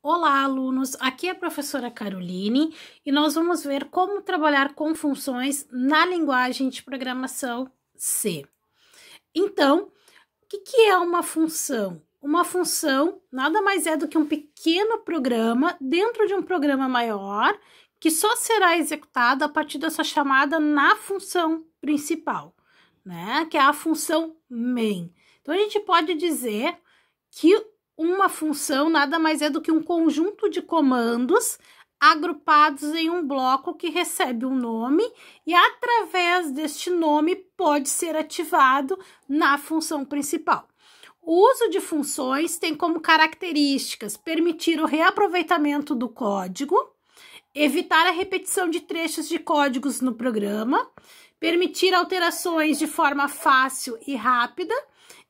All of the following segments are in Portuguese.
Olá, alunos! Aqui é a professora Caroline e nós vamos ver como trabalhar com funções na linguagem de programação C. Então, o que é uma função? Uma função nada mais é do que um pequeno programa dentro de um programa maior que só será executado a partir da sua chamada na função principal, né? Que é a função main. Então, a gente pode dizer que uma função nada mais é do que um conjunto de comandos agrupados em um bloco que recebe um nome e através deste nome pode ser ativado na função principal. O uso de funções tem como características permitir o reaproveitamento do código, evitar a repetição de trechos de códigos no programa, permitir alterações de forma fácil e rápida,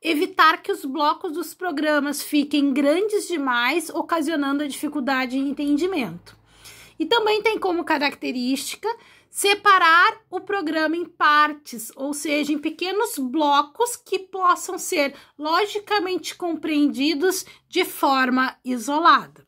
evitar que os blocos dos programas fiquem grandes demais, ocasionando a dificuldade em entendimento. E também tem como característica separar o programa em partes, ou seja, em pequenos blocos que possam ser logicamente compreendidos de forma isolada.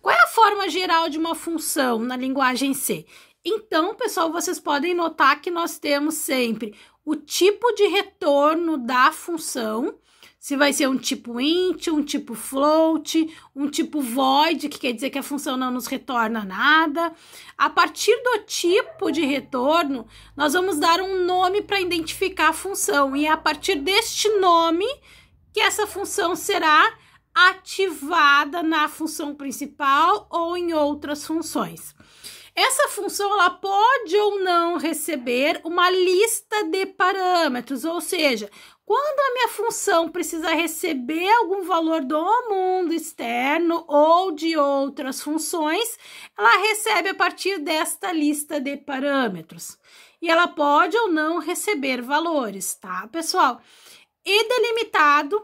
Qual é a forma geral de uma função na linguagem C? Então, pessoal, vocês podem notar que nós temos sempre o tipo de retorno da função, se vai ser um tipo int, um tipo float, um tipo void, que quer dizer que a função não nos retorna nada. A partir do tipo de retorno, nós vamos dar um nome para identificar a função, e é a partir deste nome que essa função será ativada na função principal ou em outras funções. Essa função ela pode ou não receber uma lista de parâmetros, ou seja, quando a minha função precisa receber algum valor do mundo externo ou de outras funções, ela recebe a partir desta lista de parâmetros. E ela pode ou não receber valores, tá, pessoal? E delimitado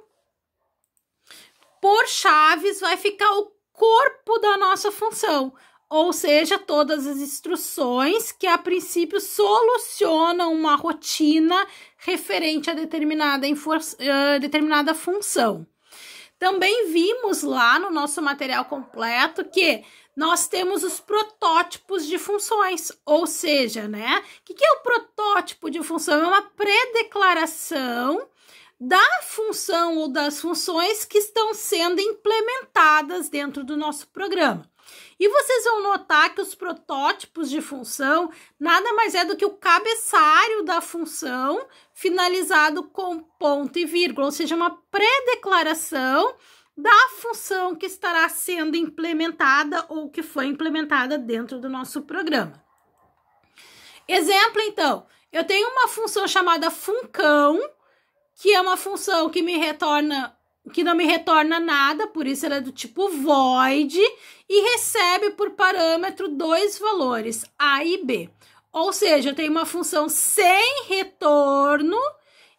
por chaves vai ficar o corpo da nossa função, ou seja, todas as instruções que a princípio solucionam uma rotina referente a determinada função. Também vimos lá no nosso material completo que nós temos os protótipos de funções, ou seja, né? O que é o protótipo de função? É uma pré-declaração da função ou das funções que estão sendo implementadas dentro do nosso programa. E vocês vão notar que os protótipos de função nada mais é do que o cabeçalho da função finalizado com ponto e vírgula, ou seja, uma pré-declaração da função que estará sendo implementada ou que foi implementada dentro do nosso programa. Exemplo, então, eu tenho uma função chamada funcão, que é uma função que não me retorna nada, por isso ela é do tipo void, e recebe por parâmetro dois valores, A e B. Ou seja, eu tenho uma função sem retorno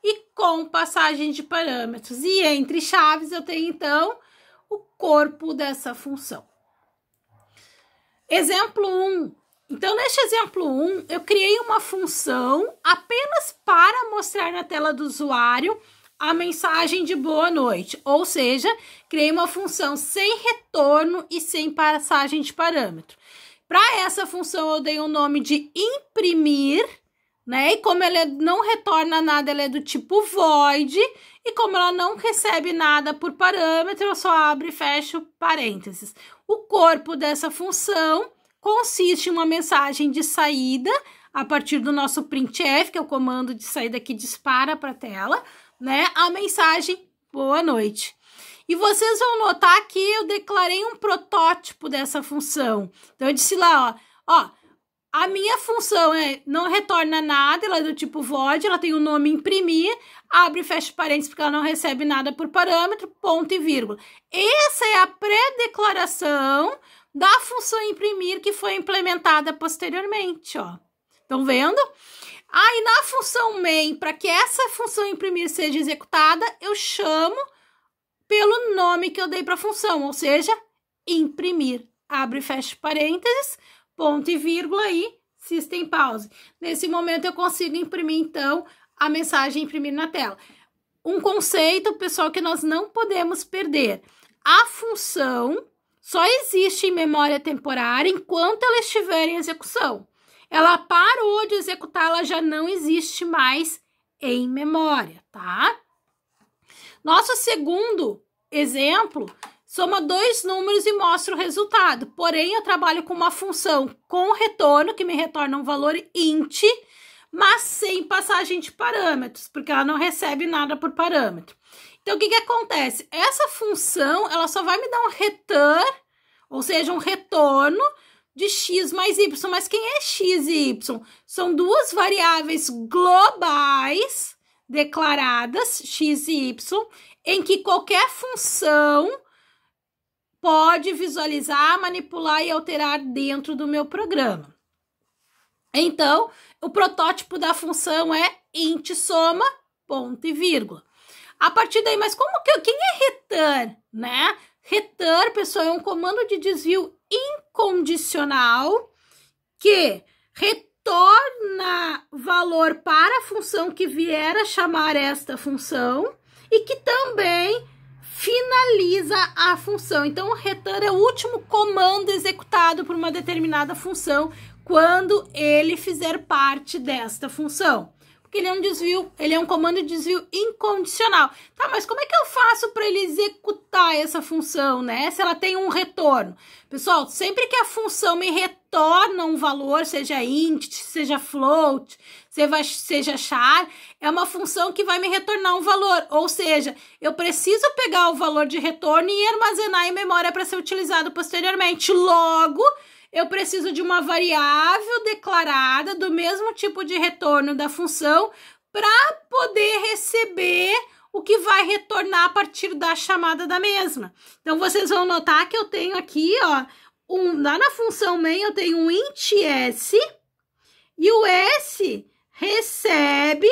e com passagem de parâmetros. E entre chaves eu tenho, então, o corpo dessa função. Exemplo 1. Então, neste exemplo 1, eu criei uma função apenas para mostrar na tela do usuário a mensagem de boa noite, ou seja, criei uma função sem retorno e sem passagem de parâmetro. Para essa função eu dei o nome de imprimir, né? E como ela não retorna nada, ela é do tipo void, e como ela não recebe nada por parâmetro, eu só abro e fecho parênteses. O corpo dessa função consiste em uma mensagem de saída a partir do nosso printf, que é o comando de saída que dispara para a tela, né, a mensagem boa noite. E vocês vão notar que eu declarei um protótipo dessa função. Então, eu disse lá, ó, a minha função não retorna nada, ela é do tipo void, ela tem o nome imprimir, abre e fecha parênteses porque ela não recebe nada por parâmetro, ponto e vírgula. Essa é a pré-declaração da função imprimir que foi implementada posteriormente, ó. Estão vendo? Aí, na função main, para que essa função imprimir seja executada, eu chamo pelo nome que eu dei para a função, ou seja, imprimir. Abre e fecha parênteses, ponto e vírgula e system pause. Nesse momento, eu consigo imprimir, então, a mensagem imprimir na tela. Um conceito, pessoal, que nós não podemos perder. a função só existe em memória temporária enquanto ela estiver em execução. Ela parou de executar, ela já não existe mais em memória, tá? Nosso segundo exemplo, soma dois números e mostra o resultado. Porém, eu trabalho com uma função com retorno, que me retorna um valor int, mas sem passagem de parâmetros, porque ela não recebe nada por parâmetro. Então, o que acontece? Essa função, ela só vai me dar um return, ou seja, um retorno de x mais y. Mas quem é x e y? São duas variáveis globais declaradas, x e y, em que qualquer função pode visualizar, manipular e alterar dentro do meu programa. Então, o protótipo da função é int soma, ponto e vírgula. A partir daí, mas como que quem é return, né? Return, pessoal, é um comando de desvio incondicional que retorna valor para a função que vier a chamar esta função e que também finaliza a função. Então, o return é o último comando executado por uma determinada função quando ele fizer parte desta função. Porque ele é um desvio, ele é um comando de desvio incondicional. Tá, mas como é que eu faço para ele executar essa função, né? Se ela tem um retorno. Pessoal, sempre que a função me retorna um valor, seja int, seja float, seja char, é uma função que vai me retornar um valor. Ou seja, eu preciso pegar o valor de retorno e armazenar em memória para ser utilizado posteriormente. Logo, eu preciso de uma variável declarada do mesmo tipo de retorno da função para poder receber o que vai retornar a partir da chamada da mesma. Então, vocês vão notar que eu tenho aqui, ó, lá na função main eu tenho um int s e o s recebe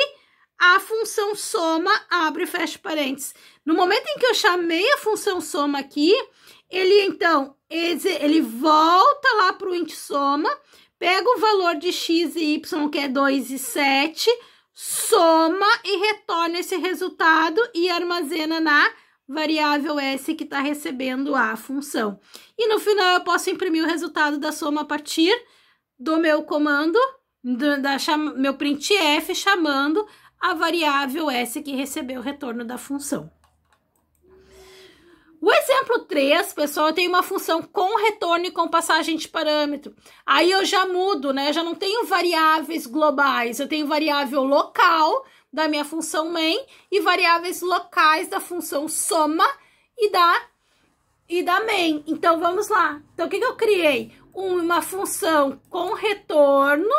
a função soma, abre e fecha parênteses. No momento em que eu chamei a função soma aqui, ele, então, ele volta lá para o int soma, pega o valor de x e y, que é 2 e 7, soma e retorna esse resultado e armazena na variável s que está recebendo a função. E no final eu posso imprimir o resultado da soma a partir do meu comando, meu printf, chamando a variável s que recebeu o retorno da função. O exemplo 3, pessoal, eu tenho uma função com retorno e com passagem de parâmetro. Aí eu já mudo, né? Eu já não tenho variáveis globais, eu tenho variável local da minha função main e variáveis locais da função soma e da main. Então, vamos lá. Então, o que eu criei? Uma função com retorno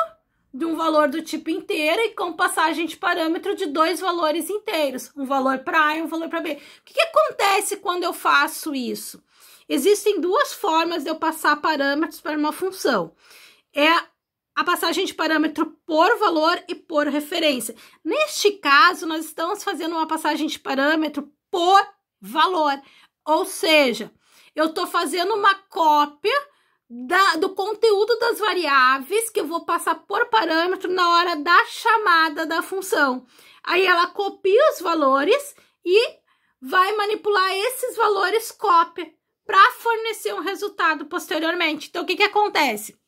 de um valor do tipo inteiro e com passagem de parâmetro de dois valores inteiros, um valor para A e um valor para B. O que acontece quando eu faço isso? Existem duas formas de eu passar parâmetros para uma função. É a passagem de parâmetro por valor e por referência. Neste caso, nós estamos fazendo uma passagem de parâmetro por valor, ou seja, eu estou fazendo uma cópia do conteúdo das variáveis que eu vou passar por parâmetro na hora da chamada da função. Aí ela copia os valores e vai manipular esses valores cópia para fornecer um resultado posteriormente. Então, o que acontece?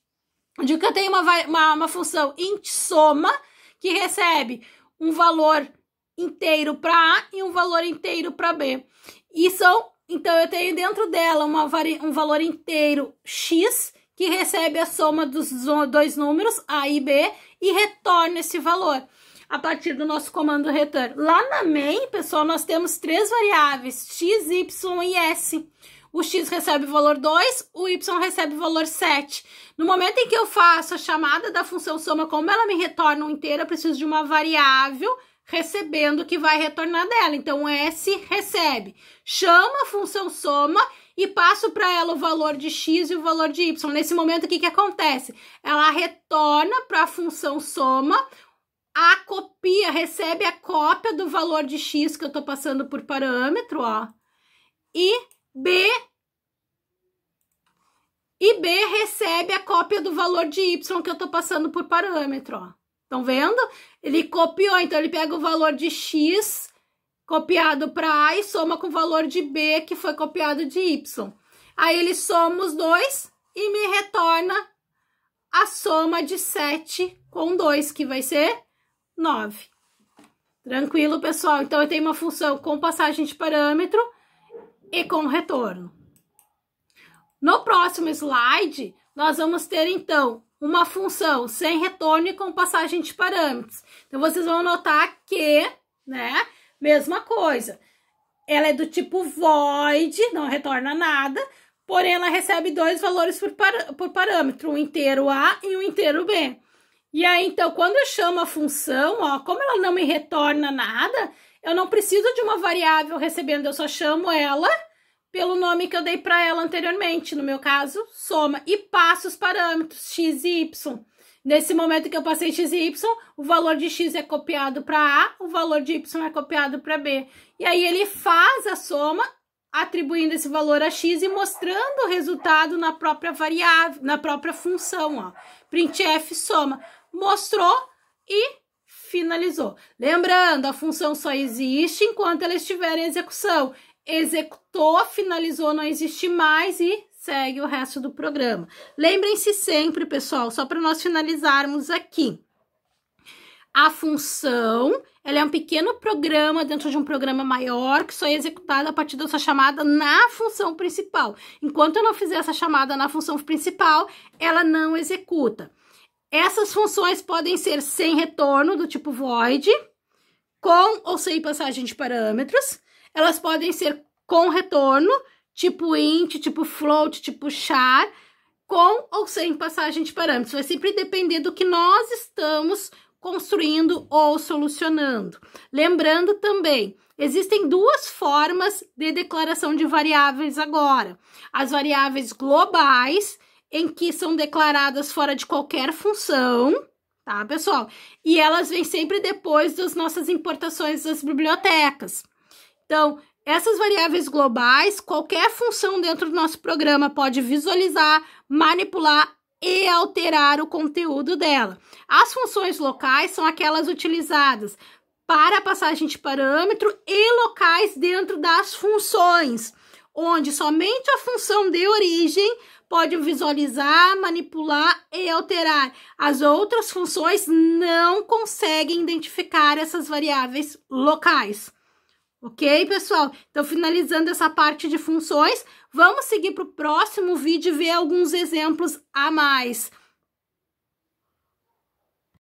Eu digo que eu tenho uma função int soma que recebe um valor inteiro para A e um valor inteiro para B. Então, eu tenho dentro dela um valor inteiro x, que recebe a soma dos dois números, A e B, e retorna esse valor a partir do nosso comando return. Lá na main, pessoal, nós temos três variáveis, x, y e s. O x recebe o valor 2, o y recebe o valor 7. No momento em que eu faço a chamada da função soma, como ela me retorna um inteiro, eu preciso de uma variável recebendo o que vai retornar dela. Então, o S recebe. Chama a função soma e passo para ela o valor de X e o valor de Y. Nesse momento, o que acontece? Ela retorna para a função soma, recebe a cópia do valor de X que eu estou passando por parâmetro, ó, e B recebe a cópia do valor de Y que eu estou passando por parâmetro, ó. Estão vendo? Ele copiou, então ele pega o valor de X, copiado para A e soma com o valor de B, que foi copiado de Y. Aí ele soma os dois e me retorna a soma de 7 com 2, que vai ser 9. Tranquilo, pessoal? Então, eu tenho uma função com passagem de parâmetro e com retorno. No próximo slide, nós vamos ter, então, uma função sem retorno e com passagem de parâmetros. Então, vocês vão notar que, né, mesma coisa. Ela é do tipo void, não retorna nada, porém, ela recebe dois valores por parâmetro, um inteiro A e um inteiro B. E aí, então, quando eu chamo a função, ó, como ela não me retorna nada, eu não preciso de uma variável recebendo, eu só chamo ela pelo nome que eu dei para ela anteriormente, no meu caso, soma, e passo os parâmetros x e y. Nesse momento que eu passei x e y, o valor de x é copiado para A, o valor de y é copiado para B. E aí ele faz a soma, atribuindo esse valor a x e mostrando o resultado na própria variável, na própria função, ó. Printf soma, mostrou e finalizou. Lembrando, a função só existe enquanto ela estiver em execução. Executou, finalizou, não existe mais e segue o resto do programa. Lembrem-se sempre, pessoal, só para nós finalizarmos aqui. A função, ela é um pequeno programa dentro de um programa maior que só é executado a partir dessa chamada na função principal. Enquanto eu não fizer essa chamada na função principal, ela não executa. Essas funções podem ser sem retorno, do tipo void, com ou sem passagem de parâmetros. Elas podem ser com retorno, tipo int, tipo float, tipo char, com ou sem passagem de parâmetros. Vai sempre depender do que nós estamos construindo ou solucionando. Lembrando também, existem duas formas de declaração de variáveis agora. As variáveis globais, em que são declaradas fora de qualquer função, tá, pessoal? E elas vêm sempre depois das nossas importações das bibliotecas. Então, essas variáveis globais, qualquer função dentro do nosso programa pode visualizar, manipular e alterar o conteúdo dela. As funções locais são aquelas utilizadas para a passagem de parâmetro e locais dentro das funções, onde somente a função de origem pode visualizar, manipular e alterar. As outras funções não conseguem identificar essas variáveis locais. Ok, pessoal? Então, finalizando essa parte de funções, vamos seguir para o próximo vídeo e ver alguns exemplos a mais.